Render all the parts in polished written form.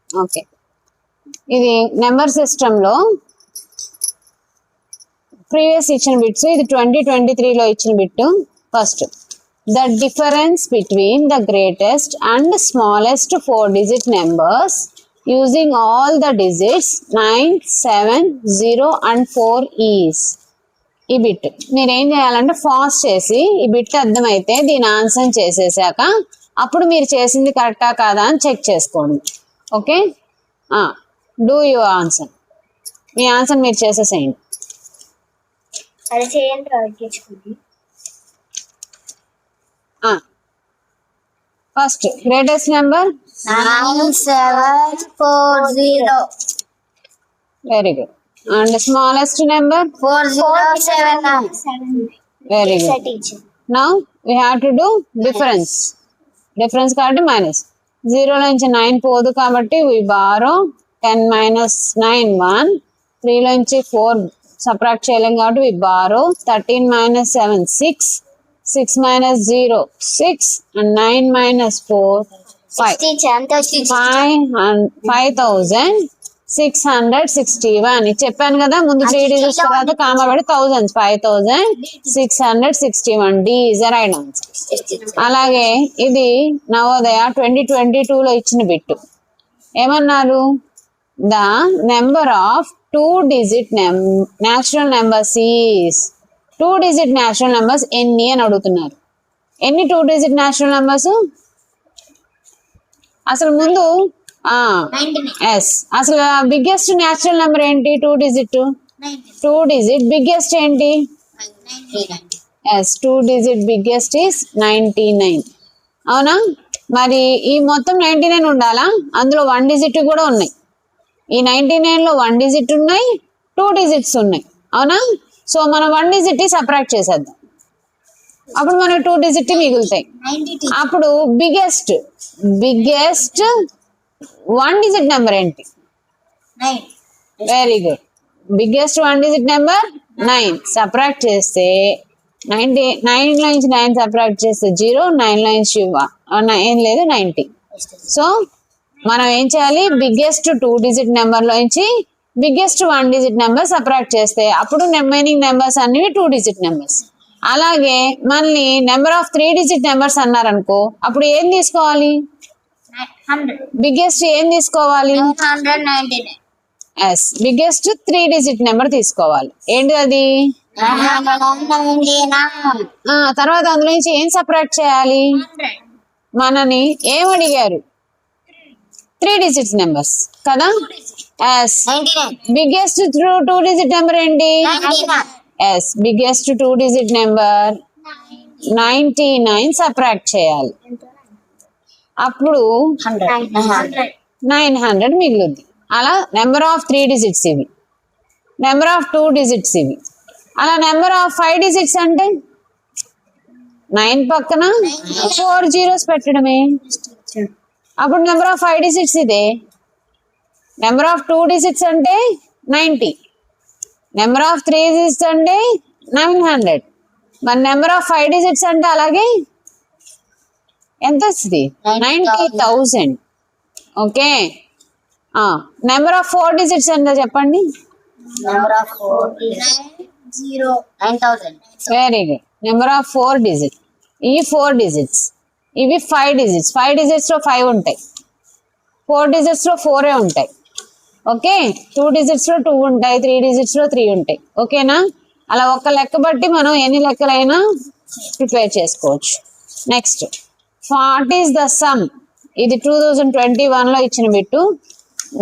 Okay, ఇది number system లో previous ఇచ్చిన బిట్స్. ఇది 2023 లో ఇచ్చిన bit. First, the difference between the greatest and smallest 4-digit numbers using all the digits 9, 7, 0 and 4 is. ఈ bit మీరు ఏం చేయాలంటే ఫాస్ట్ చేసి ఈ బిట్ అర్థమైతే దీని ఆన్సర్ చేసేసాక అప్పుడు మీరు చేసింది కరెక్టా కాదా అని చెక్ చేసుకోండి. Okay, do your answer. Me answer మీరు చేసేసేయండి. First greatest number 9740. Very good. And smallest number 4079. Very good. Now we have to do difference. Difference కాబట్టి మైనస్ 0 నుంచి 9 పోదు కాబట్టి వీ బారో 10 minus 9 1. 3 నుంచి 4 సబ్ట్రాక్ట్ చేయలేం కాబట్టి we borrow 13 minus 7 6. 6 minus 0 6 and 9 minus 4 5. 5661. ఇది చెప్పాను కదా ముందు 3 digits తర్వాత కామా పెట్టి thousands. 5661. D is the right answer. అలాగే ఇది నవోదయ 2022 లో ఇచ్చిన బిట్టు. ఏమన్నారు? The number of 2-digit natural numbers is. 2-digit natural numbers ఎన్ని అని అడుగుతున్నారు. ఎన్ని 2-digit natural numbers? అసలు ముందు ఎస్, అసలు బిగ్గెస్ట్ న్యాచురల్ నెంబర్ ఏంటి? 2-digit. 2-digit బిగ్గెస్ట్ ఏంటి? Yes, 2-digit biggest is 99. అవునా? మరి ఈ మొత్తం 99 ఉండాలా? అందులో 1 digit కూడా ఉన్నాయి. ఈ 99 లో 1 digit ఉన్నాయి, 2 digits ఉన్నాయి. అవునా? సో మనం 1 digit సబ్ట్రాక్ట్ చేసేద్దాం. అప్పుడు మనకు 2 digit మిగులుతాయి. అప్పుడు బిగ్గెస్ట్ 1 digit నెంబర్ ఏంటి? 9. Very good. Biggest 1 digit number 9. Subtract చేస్తే 9 లో నుంచి 9 సబ్ట్రాక్ట్ చేస్తే 0, 9 లో నుంచి ఏం లేదు 90. సో మనం ఏం చేయాలి? బిగ్గెస్ట్ 2-digit నెంబర్ లో నుంచి బిగ్గెస్ట్ 1 digit నెంబర్ సబ్ట్రాక్ట్ చేస్తే అప్పుడు రిమైనింగ్ నెంబర్స్ అన్ని 2-digit నెంబర్స్. అలాగే మళ్ళీ నెంబర్ ఆఫ్ 3-digit నెంబర్స్ అన్నారనుకో అప్పుడు ఏం తీసుకోవాలి? 100. బిగ్గెస్ట్ ఏం తీసుకోవాలి? 199. ఎస్, బిగ్గెస్ట్ 3-digit నెంబర్ తీసుకోవాలి. ఏంటి అది? 999. తర్వాత అందులో నుంచి ఏం సపరేట్ చేయాలి? 100. మనని ఏం అడిగారు? 3-digit నెంబర్స్ కదా. ఎస్, 99. బిగ్గెస్ట్ 2-digit నెంబర్ ఏంటి? 99. Yes, biggest 2-digit number 99 separate చేయాలి. అప్పుడు 900 మిగులుద్ది. అలా నెంబర్ ఆఫ్ 3 digits ఇవి, నెంబర్ ఆఫ్ 2 digits ఇవి. అలా నెంబర్ ఆఫ్ 5 digits అంటే 9 పక్కన 4 zeros పెట్టడమే. అప్పుడు నెంబర్ ఆఫ్ 5 digits ఇదే. నెంబర్ ఆఫ్ 2 digits అంటే 90. నెంబర్ ఆఫ్ 3 digits అంటే 900. మరి నెంబర్ ఆఫ్ 5 digits అంటే అలాగే ఎంత వస్తుంది? 90,000. ఓకే, నెంబర్ ఆఫ్ 4 digits ఎంత చెప్పండి? Number of 4 is 9,000. Very good. Number of 4 digits. ఇవి 4 digits, ఇవి 5 digits. 5 digits లో 5 ఉంటాయి, 4 digits లో 4 ఉంటాయి. ఓకే, 2 digits లో 2 ఉంటాయి, 3 digits లో 3 ఉంటాయి. ఓకేనా? అలా ఒక లెక్క బట్టి మనం ఎన్ని లెక్కలైనా ప్రిపేర్ చేసుకోవచ్చు. Next, what is the sum? ఇది 2021 లో ఇచ్చిన bit.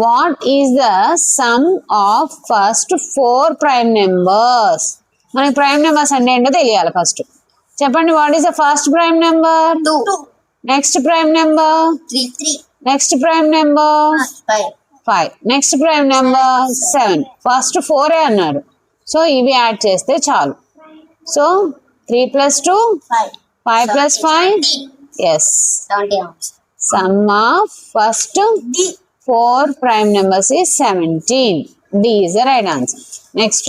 What is the sum of first 4 prime numbers? మనకి ప్రైమ్ నెంబర్స్ అంటే ఏంటో తెలియాలి. ఫస్ట్ చెప్పండి, what is the first prime number? 2. Next prime number 3. Next prime number 5. 5 next prime number 7. First 4 అన్నారు, so ఇవి యాడ్ చేస్తే చాలు. So 3 + 2 5 + 5 yes, 70. Some of first 4 prime numbers is 17. D is the right answer. Next,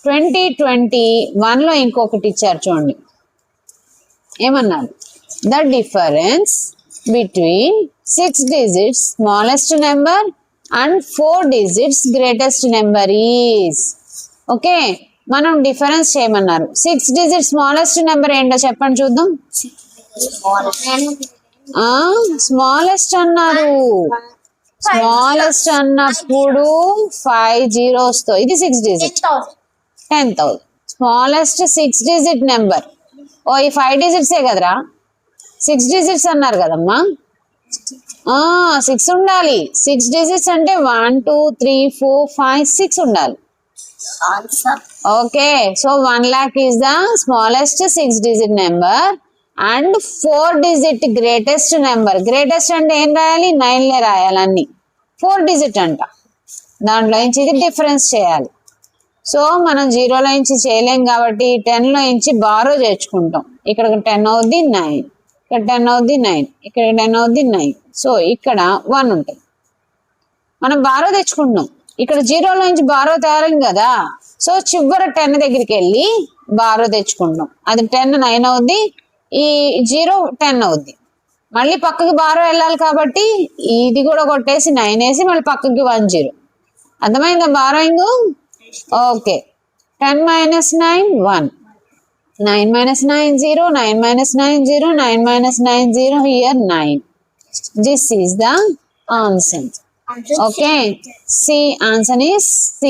2021 లో ఇంకొకటి ఇచ్చారు చూడండి. ఏమన్నారు? The difference between 6 digits smallest number and 4 digits greatest number is. Okay, మనం డిఫరెన్స్ చేయమన్నారు. 6 digits స్మాలెస్ట్ నెంబర్ ఏంటో చెప్పండి చూద్దాం. స్మాలెస్ట్ అన్నారు. స్మాలెస్ట్ అన్నప్పుడు 5 zeros తో, ఇది 6 digit 10,000. Smallest 6 digit number. ఓ ఈ 5 digits కదరా, 6 digits అన్నారు కదమ్మా. 6 ఉండాలి. 6 digits అంటే 1 2 3 4 5 6 ఉండాలి. Okay, so 1 lakh is the smallest 6 digit number and 4 digit greatest number. Greatest అంటే ఏం రాయాలి? 9 రాయాలి అన్ని. 4 digit అంట, దాంట్లో నుంచి ఇది డిఫరెన్స్ చేయాలి. సో మనం 0 లో నుంచి చేయలేం కాబట్టి 10 లో నుంచి బారో చేర్చుకుంటాం. ఇక్కడ 10 అవుద్ది 9, ఇక్కడ 10 అవుద్ది 9, ఇక్కడ 10 అవుద్ది 9. సో ఇక్కడ 1 ఉంటుంది. మనం బారో తెచ్చుకుంటాం. ఇక్కడ 0 లో నుంచి బారో తేలేం కదా, సో చివరి 10 దగ్గరికి వెళ్ళి బారో తెచ్చుకుంటాం. అది 10 9 అవుద్ది, ఈ 0 10 అవుద్ది. మళ్ళీ పక్కకి బారో వెళ్ళాలి కాబట్టి ఇది కూడా కొట్టేసి 9 వేసి మళ్ళీ పక్కకి 1 0. అర్థమైందా borrowing? Okay, 10 minus 9 1, 9 minus 9 0, 9 minus 9 0, 9 minus 9 0, here 9. This is the answer. Okay, C answer is C.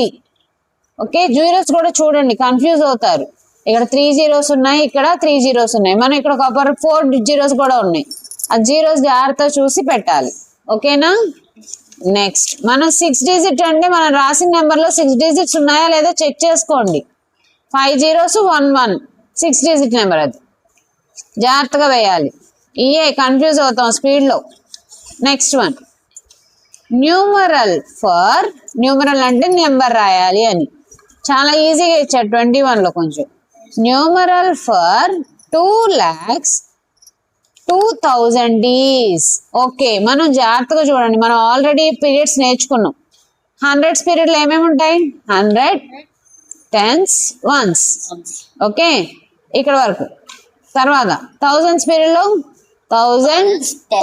Okay, zeros కూడా చూడండి, కన్ఫ్యూజ్ అవుతారు. ఇక్కడ 3 zeros ఉన్నాయి, ఇక్కడ 3 zeros ఉన్నాయి, మనం ఇక్కడ ఒక 4 zeros కూడా ఉన్నాయి. ఆ జీరోస్ జాగ్రత్తగా చూసి పెట్టాలి. ఓకేనా? నెక్స్ట్ మనం 6 digit అంటే మనం రాసిన నెంబర్ లో 6 digits ఉన్నాయా లేదా చెక్ చేసుకోండి. 5 zeros 1 1 6 digit నెంబర్, అది జాగ్రత్తగా వేయాలి. ఇయే కన్ఫ్యూజ్ అవుతాం స్పీడ్ లో. Next one, numeral for. Numeral అంటే నెంబర్ రాయాలి అని చాలా ఈజీగా ఇచ్చారు 21 లో. కొంచెం న్యూమరల్ ఫర్ 2,02,000 is. ఓకే, మనం జాగ్రత్తగా చూడండి, మనం ఆల్రెడీ పీరియడ్స్ నేర్చుకున్నాం. 100s పీరియడ్ లో ఏమేమి ఉంటాయి? 100, 10s, 1s. ఓకే, ఇక్కడ వరకు. తర్వాత 1000s పీరియడ్ లో 1000,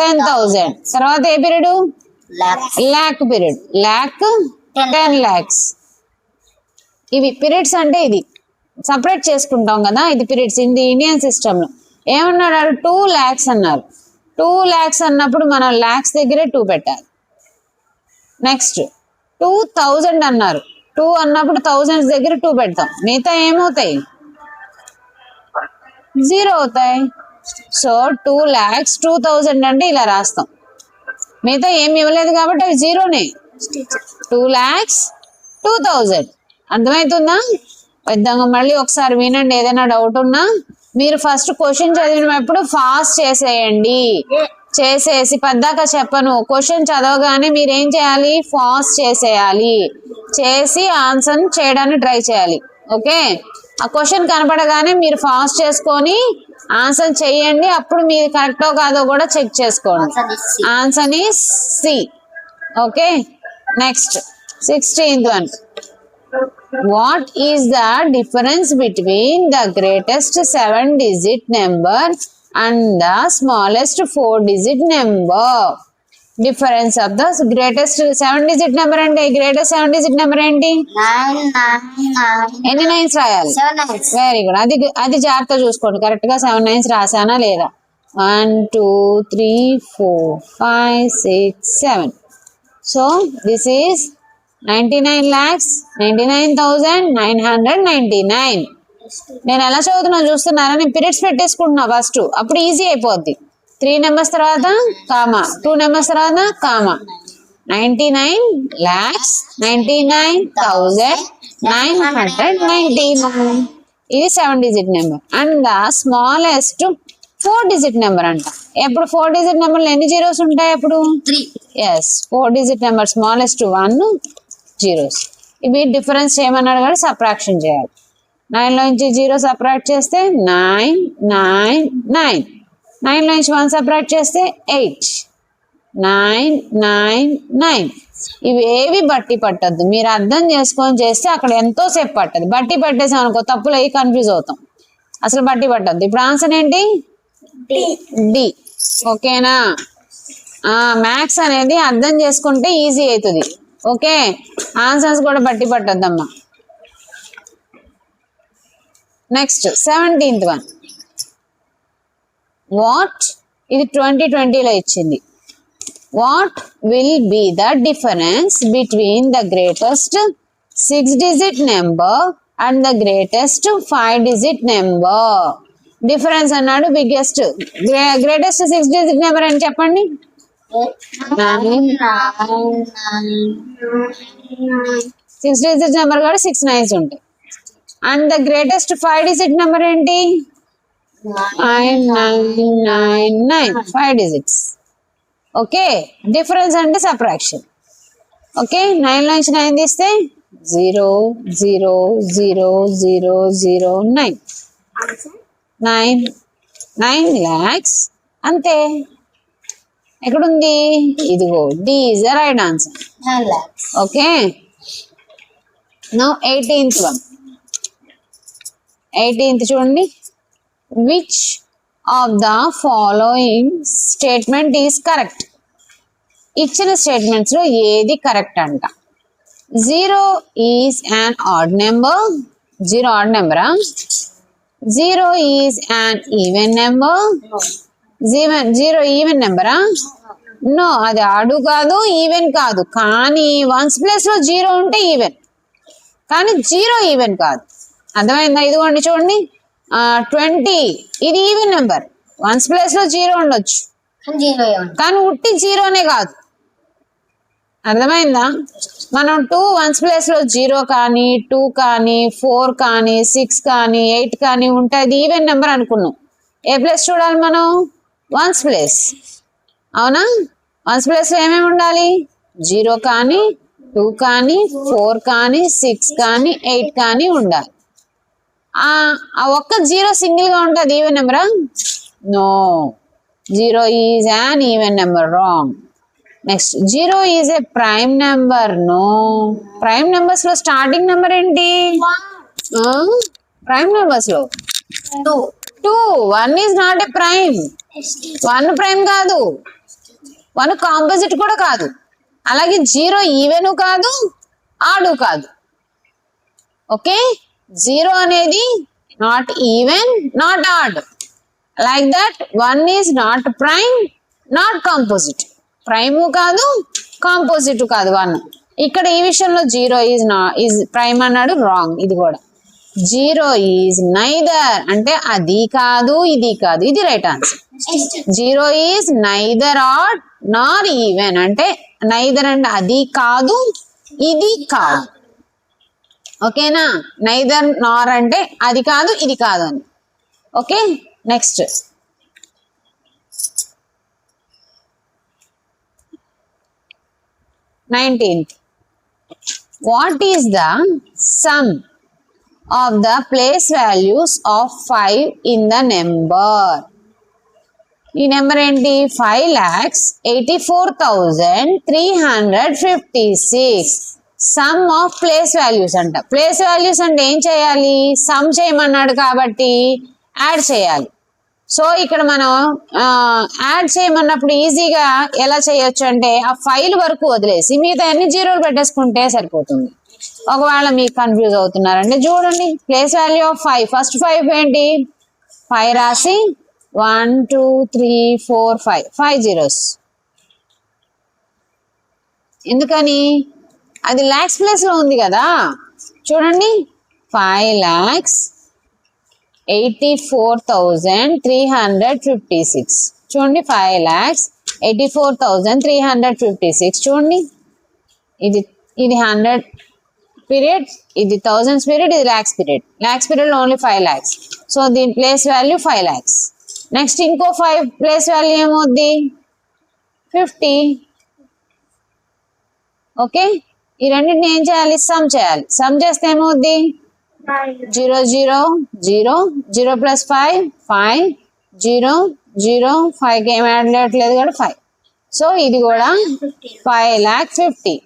10,000. తర్వాత a period? lakh period, lakh 10 lakhs. ఇవి పీరియడ్స్ అంటే ఇది సపరేట్ చేసుకుంటాం కదా, ఇది పీరియడ్స్. ఇండియన్ సిస్టమ్ లో ఏమన్నారు? 2 lakhs అన్నారు. 2 lakhs అన్నప్పుడు మనం lakhs దగ్గరే 2 పెట్టాలి. నెక్స్ట్ 2,000 అన్నారు. 2 అన్నప్పుడు thousands దగ్గర 2 పెడతాం. మిగతా ఏమవుతాయి? 0 అవుతాయి. సో 2 lakhs 2,000 అంటే ఇలా రాస్తాం. మిగతా ఏమి ఇవ్వలేదు కాబట్టి అవి 0నే. 2 lakhs 2,000. అర్థమవుతుందా? పెద్దగా మళ్ళీ ఒకసారి వినండి. ఏదైనా డౌట్ ఉన్నా మీరు ఫస్ట్ క్వశ్చన్ చదివినప్పుడు ఫాస్ట్ చేసేయండి. చేసేసి పద్దాక చెప్పను, క్వశ్చన్ చదవగానే మీరు ఏం చేయాలి? ఫాస్ట్ చేసేయాలి. చేసి ఆన్సర్ చేయడానికి ట్రై చేయాలి. ఓకే, ఆ క్వశ్చన్ కనపడగానే మీరు ఫాస్ట్ చేసుకొని ఆన్సర్ చేయండి. అప్పుడు మీరు కరెక్టో కాదో కూడా చెక్ చేసుకోండి. Answer is C. Okay, next 16th one. What is the difference between the greatest 7-digit number and the smallest 4-digit number? Difference of the greatest 7-digit number and greatest 7-digit number ఏంటి? 9 ఎన్ని 9s రాయాలి? 7 9. Very good. అది జాగ్రత్త చూసుకోండి, correct గా 7 9s రాసానా లేదా. 1 2 3 4 5 6 7. So this is 99,99,999. నేను ఎలా చదువుతున్నా చూస్తున్నారా? నేను పీరియడ్స్ పెట్టేసుకుంటున్నా ఫస్ట్, అప్పుడు ఈజీ అయిపోద్ది. 3 numbers తర్వాత కామా, 2 numbers తర్వాత కామా. 99,99,999. ఇది 7-digit number. And the smallest 4-digit number అంట. ఎప్పుడు 4-digit నెంబర్లు ఎన్ని జీరోస్ ఉంటాయి? అప్పుడు 3. Yes, 4-digit number smallest 1 zeros. ఇవి డిఫరెన్స్ చేయమన్నాడు కానీ సబ్ట్రాక్షన్ చేయాలి. 9 లో నుంచి 0 సబ్ట్రాక్ట్ చేస్తే 9 9 9. 9 లో నుంచి 1 సబ్ట్రాక్ట్ చేస్తే 8 9 9 9. ఇవి ఏవి బట్టి పట్టద్దు, మీరు అర్థం చేసుకొని చేస్తే అక్కడ ఎంతో సేపు పట్టదు. బట్టి పట్టేసాం అనుకో తప్పులు అయ్యి కన్ఫ్యూజ్ అవుతాం. అసలు బట్టి పట్టద్దు. ఇప్పుడు ఆన్సర్ ఏంటి? డి. ఓకేనా? మ్యాథ్స్ అనేది అర్థం చేసుకుంటే ఈజీ అవుతుంది. ఓకే, ఆన్సర్స్ కూడా బట్టి పట్టొద్దమ్మా. Next 17th one. వాట్, ఇది 2020లో ఇచ్చింది. What will be the difference between the greatest 6-digit number and the greatest 5-digit number? Difference అన్నాడు. బిగ్గెస్ట్, గ్రేటెస్ట్ 6-digit నెంబర్ అని చెప్పండి. 6-digit నెంబర్ కూడా 6 9s ఉంటాయి. And the greatest 5-digit number ఏంటి? 9999, 5 digits. Okay, difference అంటే subtraction. Okay, 9 నుంచి 9 తీస్తే 0 0 0 0 0 9 9 lakhs. అంతే. ఎక్కడుంది? ఇదిగో, D is the right answer. Okay, now 18th one. 18th చూడండి. Which of the following statement is correct? ఇచ్చిన స్టేట్మెంట్స్ లో ఏది కరెక్ట్ అంట? 0 is an odd number. 0 odd నెంబరా? 0 is an even number. 0 even నెంబరా? నో, అది ఆడు కాదు, even కాదు. కానీ 1s ప్లేస్ లో 0 ఉంటే ఈవెన్, కానీ 0 ఈవెన్ కాదు. అర్థమైందా? ఇదిగోండి చూడండి, 20 ఇది ఈవెన్ నెంబర్. 1s ప్లేస్ లో 0 ఉండొచ్చు, కానీ ఉట్టి 0నే కాదు. అర్థమైందా? మనం 2 1s ప్లేస్ లో 0 కానీ 2 కానీ 4 కానీ 6 కానీ 8 కానీ ఉంటే అది ఈవెన్ నెంబర్ అనుకున్నాం. ఏ ప్లేస్ చూడాలి మనం? 1s place. అవునా? 1s ప్లేస్ లో ఏమేమి ఉండాలి? 0 కానీ 2 కానీ 4 కానీ 6 కానీ 8 కానీ ఉండాలి. ఆ ఒక్క 0 సింగిల్ గా ఉంటే అది ఈవెన్ నెంబరా? No, 0 is an even number. Wrong. Next, 0 is a prime number. No, prime numbers లో స్టార్టింగ్ నెంబర్ ఏంటి? ప్రైమ్ నెంబర్స్ లో 2. 1 is not a prime. 1 prime కాదు, 1 కాంపోజిట్ కూడా కాదు. అలాగే 0 ఈవెన్ కాదు, ఆడు కాదు. ఓకే, 0 అనేది not even, not odd. Like that 1 is not prime, not composite. Prime కాదు, కాంపోజిట్ కాదు 1. ఇక్కడ ఈ విషయంలో 0 ఈజ్ ప్రైమ్ అన్నాడు. రాంగ్. ఇది కూడా 0 ఈజ్ నైదర్, అంటే అది కాదు ఇది కాదు. ఇది right answer. 0 is neither odd nor even, అంటే నైదర్ అంటే అది కాదు ఇది కాదు. ఓకేనా? నైదర్ నార్ అంటే అది కాదు ఇది కాదు అని. Okay, next 19th. What is the sum of the place values of 5 in the number? ఈ నెంబర్ ఏంటి? 5,84,356. సమ్ ఆఫ్ ప్లేస్ వాల్యూస్ అంట. ప్లేస్ వాల్యూస్ అంటే ఏం చేయాలి? సమ్ చేయమన్నాడు కాబట్టి యాడ్ చేయాలి. సో ఇక్కడ మనం యాడ్ చేయమన్నప్పుడు ఈజీగా ఎలా చేయొచ్చు అంటే ఆ 5 వరకు వదిలేసి మిగతా అన్ని 0 పెట్టేసుకుంటే సరిపోతుంది. ఒకవేళ మీకు కన్ఫ్యూజ్ అవుతున్నారంటే చూడండి, ప్లేస్ వాల్యూ ఆఫ్ 5. ఫస్ట్ 5 ఏంటి? 5 రాసి 1 2 3 4 5 zeros. ఎందుకని? అది లాక్స్ ప్లేస్ లో ఉంది కదా. చూడండి, 5,84,356. చూడండి, 5,84,356. చూడండి, ఇది 100 పీరియడ్, ఇది 1000s పీరియడ్, ఇది లాక్స్ పీరియడ్. లాక్స్ పీరియడ్ లో ఓన్లీ 5 lakhs. సో దీని ప్లేస్ వాల్యూ 5 lakhs. నెక్స్ట్ ఇంకో 5 ప్లేస్ వాల్యూ ఏమవుద్ది? 50. ఓకే, ఈ రెండింటిని ఏం చేయాలి? సమ్ చేయాలి. సమ్ చేస్తే ఏమవుద్ది? 0 0 0 0 ప్లస్ 5 5 0 0 5కి ఏం యాడ్ చేయట్లేదు కదా 5. సో ఇది కూడా 5,50,000.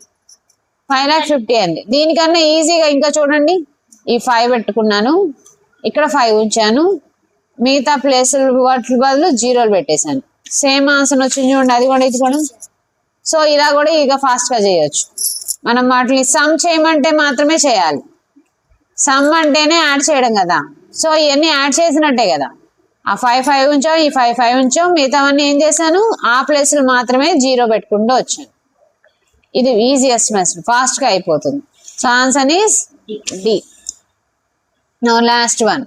5,50,000 అండి. దీనికన్నా ఈజీగా ఇంకా చూడండి, ఈ 5 పెట్టుకున్నాను, ఇక్కడ 5 ఉంచాను, మిగతా ప్లేసులు వాటి బదులు 0 పెట్టేశాను. సేమ్ ఆన్సర్ వచ్చింది చూడండి, అది కూడా ఇది కూడా. సో ఇలా కూడా ఇక ఫాస్ట్ గా చేయొచ్చు. మనం వాటిని సమ్ చేయమంటే మాత్రమే చేయాలి. సమ్ అంటేనే యాడ్ చేయడం కదా. సో ఇవన్నీ యాడ్ చేసినట్టే కదా. ఆ 5 ఉంచాం, ఈ 5 ఉంచాం, మిగతావన్నీ ఏం చేశాను, ఆ ప్లేస్లు మాత్రమే 0 పెట్టుకుంటూ వచ్చాను. ఇది ఈజియెస్ట్ మెథడ్, ఫాస్ట్ గా అయిపోతుంది. So answer is D. Now last one.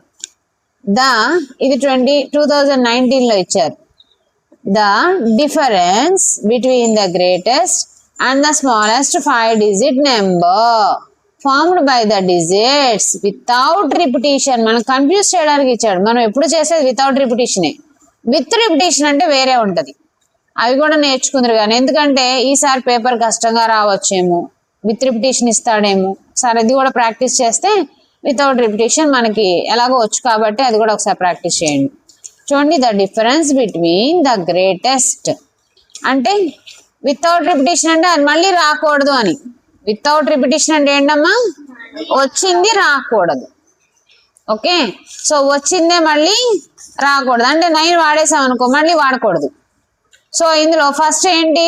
ఇది 2019 లో ఇచ్చారు. The difference between the greatest and the smallest 5-digit number formed by the digits without repetition. మనం కన్ఫ్యూజ్ చేయడానికి ఇచ్చాడు. మనం ఎప్పుడు చేసేది వితౌట్ రిపిటీషనే. విత్ రిపిటీషన్ అంటే వేరే ఉంటది. అవి కూడా నేర్చుకుందరు కానీ, ఎందుకంటే ఈసారి పేపర్ కష్టంగా రావచ్చేమో, విత్ రిపిటీషన్ ఇస్తాడేమో. సరే ఇది కూడా ప్రాక్టీస్ చేస్తే వితౌట్ రిపిటీషన్ మనకి ఎలాగో వచ్చు కాబట్టి అది కూడా ఒకసారి ప్రాక్టీస్ చేయండి. చూడండి, the difference between the greatest అంటే వితౌట్ రిపిటీషన్ అంటే అది మళ్ళీ రాకూడదు అని. వితౌట్ రిపిటీషన్ అంటే ఏంటమ్మా, వచ్చింది రాకూడదు. ఓకే, సో వచ్చిందే మళ్ళీ రాకూడదు. అంటే 9 వాడేసాం అనుకో, మళ్ళీ వాడకూడదు. సో ఇందులో ఫస్ట్ ఏంటి,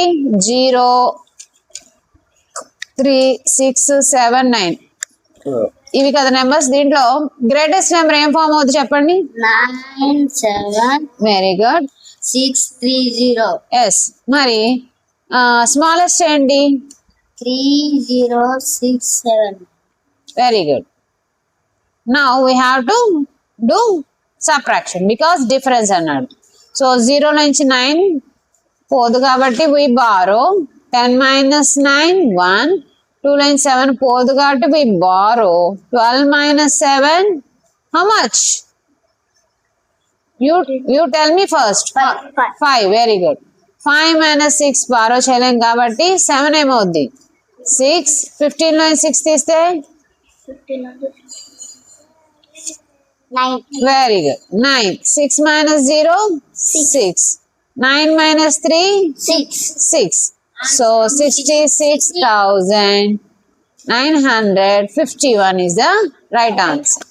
0, 3, 6, 7, 9 ఇవి కదా నెంబర్స్. దీంట్లో గ్రేటెస్ట్ నెంబర్ ఏం ఫామ్ అవుతుంది చెప్పండి. 9, 7, వెరీ గుడ్. 6, 3, 0. ఎస్. మరి స్మాలెస్ట్ ఏంటి, 3, 0, 6, 7. Very good. Now we have to do subtraction because difference అన్నాడు. సో 0 నుంచి 9 పోదు కాబట్టి we borrow. 10 minus 9 1. 2 నుంచి 7 పోదు కాబట్టి we borrow. 12 minus 7 how much? You tell me first. 5. Very good. 5 minus 6 borrow చేయలేం కాబట్టి 7 ఏమవుద్ది, 6. 15 నుంచి 6 తీస్తే 9. Very good, 9. 6 minus 0 6. 9 minus 3 6. So 66,951 is the right answer.